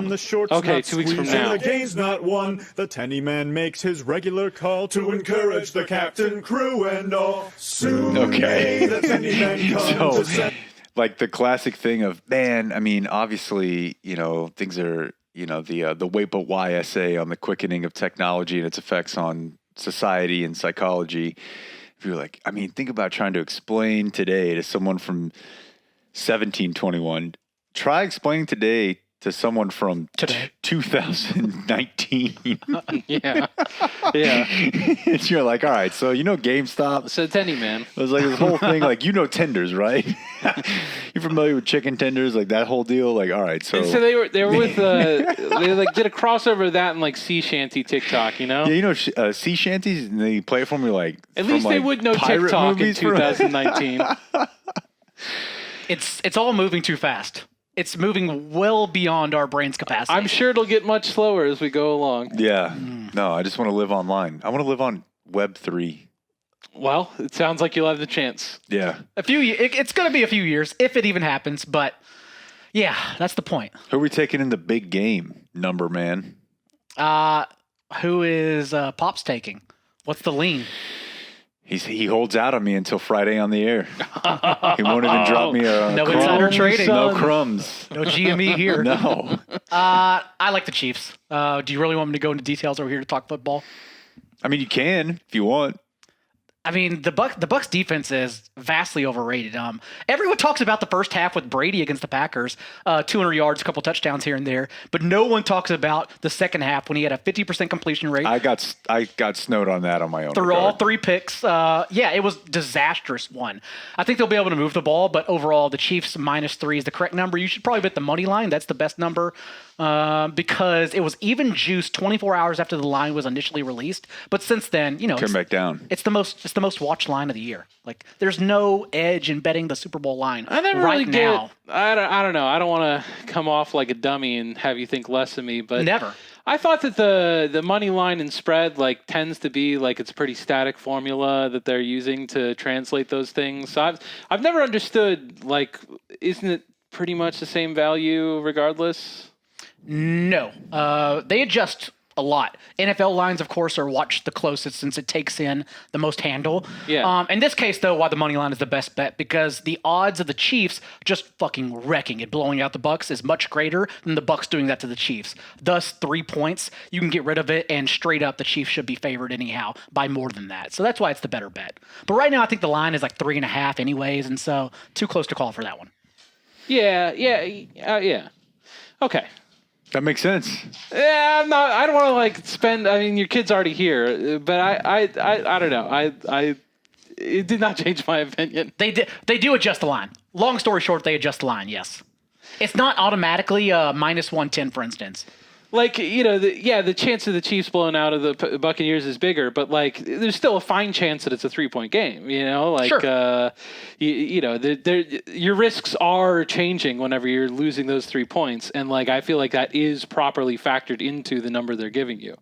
Okay, 2 weeks from now. The game's not won. The Tenny Man makes his regular call to encourage the captain, crew, and all. Soon may the Tenny Man come to send. Like the classic thing of, man, I mean, obviously, things are, the wait but why essay on the quickening of technology and its effects on society and psychology. If you're like, I mean, think about trying to explain today to someone from 1721. Try explaining today to someone from Today. 2019. Yeah. Yeah. And you're like, all right, so GameStop. So Tenny, man. It was like this whole thing, like tenders, right? You familiar with chicken tenders, like that whole deal? Like, all right, so And so they were with they like did a crossover of that and like sea shanty TikTok, yeah, sea shanties, and they play it for me like At from, least they like, would know pirate TikTok in movies from- 2019. It's all moving too fast. It's moving well beyond our brain's capacity. I'm sure it'll get much slower as we go along. Yeah, no, I just want to live online. I want to live on Web3. Well, it sounds like you'll have the chance. Yeah. It's going to be a few years if it even happens, but yeah, that's the point. Who are we taking in the big game, number man? Who is Pops taking? What's the lean? He holds out on me until Friday on the air. He won't even drop me a No crumb. insider trading. No crumbs. No GME here. No. I like the Chiefs. Do you really want me to go into details over here to talk football? I mean, you can if you want. I mean, the Bucs defense is vastly overrated. Everyone talks about the first half with Brady against the Packers, 200 yards, a couple touchdowns here and there, but no one talks about the second half when he had a 50% completion rate. I got snowed on that on my own. Threw all regard. 3 picks. Yeah, it was disastrous one. I think they'll be able to move the ball, but overall, the Chiefs -3 is the correct number. You should probably bet the money line. That's the best number because it was even juiced 24 hours after the line was initially released. But since then, Came back down. It's the most watched line of the year. Like, there's no edge in betting the Super Bowl line I never right really now. I don't know. I don't want to come off like a dummy and have you think less of me, but Never. I thought that the money line and spread like tends to be like it's a pretty static formula that they're using to translate those things. So I've never understood, like, isn't it pretty much the same value regardless? No. They adjust a lot. NFL lines, of course, are watched the closest since it takes in the most handle. Yeah. In this case, though, why the money line is the best bet, because the odds of the Chiefs just fucking wrecking it, blowing out the Bucs, is much greater than the Bucs doing that to the Chiefs. Thus, 3 points, you can get rid of it, and straight up, the Chiefs should be favored anyhow by more than that. So that's why it's the better bet. But right now, I think the line is like 3.5 anyways, and so too close to call for that one. Yeah. Okay. That makes sense. Yeah, I don't want to like spend. I mean, your kid's already here, but I don't know. It did not change my opinion. They do adjust the line. Long story short, they adjust the line. Yes, it's not automatically -110, for instance. Like, the chance of the Chiefs blowing out of the Buccaneers is bigger, but like, there's still a fine chance that it's a 3-point game. Like, Sure. Your risks are changing whenever you're losing those 3 points, and like, I feel like that is properly factored into the number they're giving you.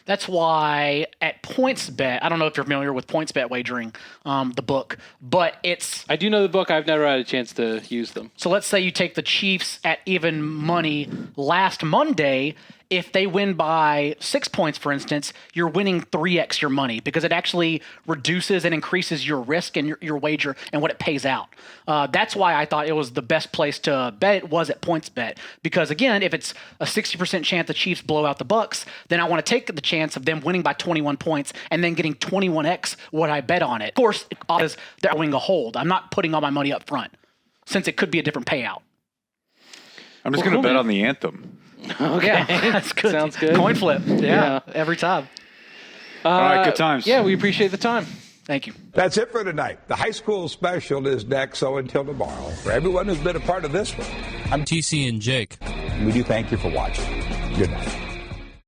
That's why at PointsBet, I don't know if you're familiar with PointsBet wagering, the book, but it's I do know the book. I've never had a chance to use them. so let's say you take the Chiefs at even money last Monday. If they win by 6 points, for instance, you're winning 3x your money because it actually reduces and increases your risk and your wager and what it pays out. That's why I thought it was the best place to bet it was at PointsBet. Because again, if it's a 60% chance the Chiefs blow out the Bucs, then I want to take the chance of them winning by 21 points and then getting 21x what I bet on it. Of course, because they're going to hold. I'm not putting all my money up front since it could be a different payout. I'm just going to bet on the anthem. Okay, Yeah, that's good. Sounds good. Coin flip. Yeah, every time. All right, good times. Yeah, we appreciate the time. Thank you. That's it for tonight. The high school special is next, so until tomorrow, for everyone who's been a part of this one, I'm TC and Jake. we do thank you for watching. Good night.